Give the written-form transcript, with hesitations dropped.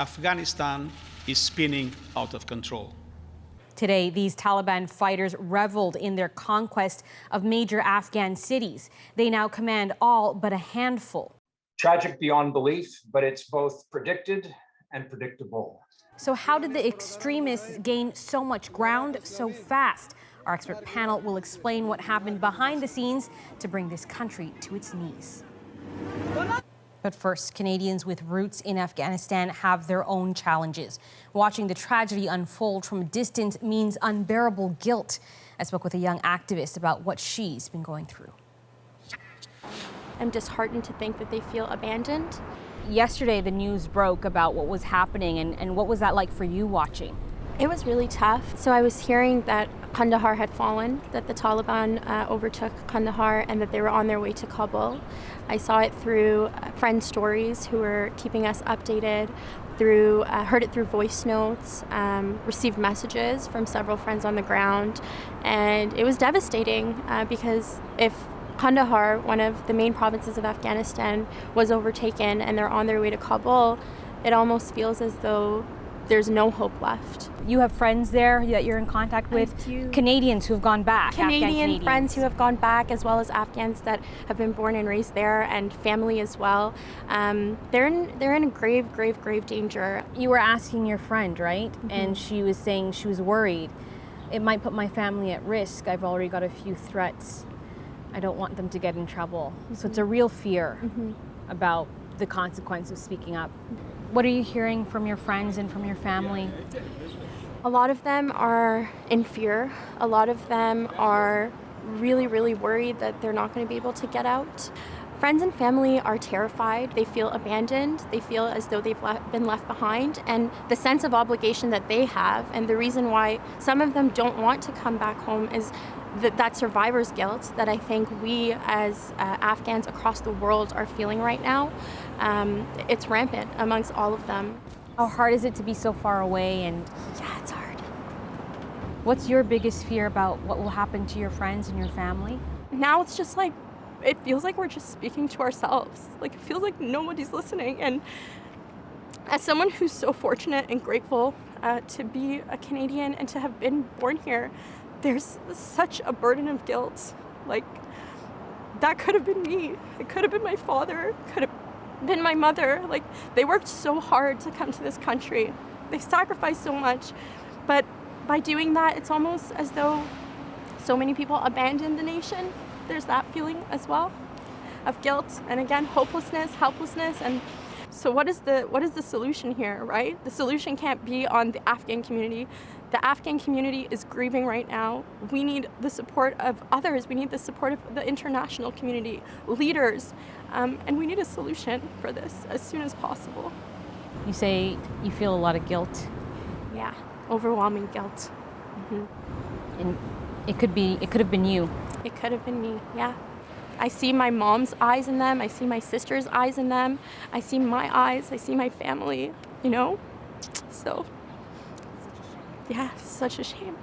Afghanistan is spinning out of control. Today, these Taliban fighters reveled in their conquest of major Afghan cities. They now command all but a handful. Tragic beyond belief, but it's both predicted and predictable. So how did the extremists gain so much ground so fast? Our expert panel will explain what happened behind the scenes to bring this country to its knees. But first, Canadians with roots in Afghanistan have their own challenges. Watching the tragedy unfold from a distance means unbearable guilt. I spoke with a young activist about what she's been going through. I'm disheartened to think that they feel abandoned. Yesterday, the news broke about what was happening, and what was that like for you watching? It was really tough. So I was hearing that Kandahar had fallen, that the Taliban overtook Kandahar, and that they were on their way to Kabul. I saw it through friends' stories who were keeping us updated, heard it through voice notes, received messages from several friends on the ground, and it was devastating because if Kandahar, one of the main provinces of Afghanistan, was overtaken and they're on their way to Kabul, it almost feels as though there's no hope left. You have friends there that you're in contact with? Canadians who have gone back? Canadian friends who have gone back, as well as Afghans that have been born and raised there, and family as well. They're in grave danger. You were asking your friend, right? Mm-hmm. And she was saying she was worried. It might put my family at risk. I've already got a few threats. I don't want them to get in trouble. Mm-hmm. So it's a real fear about the consequence of speaking up. What are you hearing from your friends and from your family? A lot of them are in fear. A lot of them are really worried that they're not going to be able to get out. Friends and family are terrified. They feel abandoned. They feel as though they've been left behind. And the sense of obligation that they have, and the reason why some of them don't want to come back home, is that survivor's guilt that I think we as Afghans across the world are feeling right now. It's rampant amongst all of them. How hard is it to be so far away? And yeah, it's hard. What's your biggest fear about what will happen to your friends and your family? Now it's just like, it feels like we're just speaking to ourselves. Like, it feels like nobody's listening. And as someone who's so fortunate and grateful to be a Canadian and to have been born here, there's such a burden of guilt. Like, that could have been me. It could have been my father. It could have been my mother. Like, they worked so hard to come to this country. They sacrificed so much. But by doing that, it's almost as though so many people abandoned the nation. There's that feeling as well of guilt, and again, hopelessness, helplessness. And so what is the solution here, right? The solution can't be on the Afghan community. The Afghan community is grieving right now. We need the support of others. We need the support of the international community, leaders, and we need a solution for this as soon as possible. You say you feel a lot of guilt. Yeah, overwhelming guilt. And it could have been you. It could have been me, yeah. I see my mom's eyes in them. I see my sister's eyes in them. I see my eyes. I see my family, you know? So, yeah, such a shame.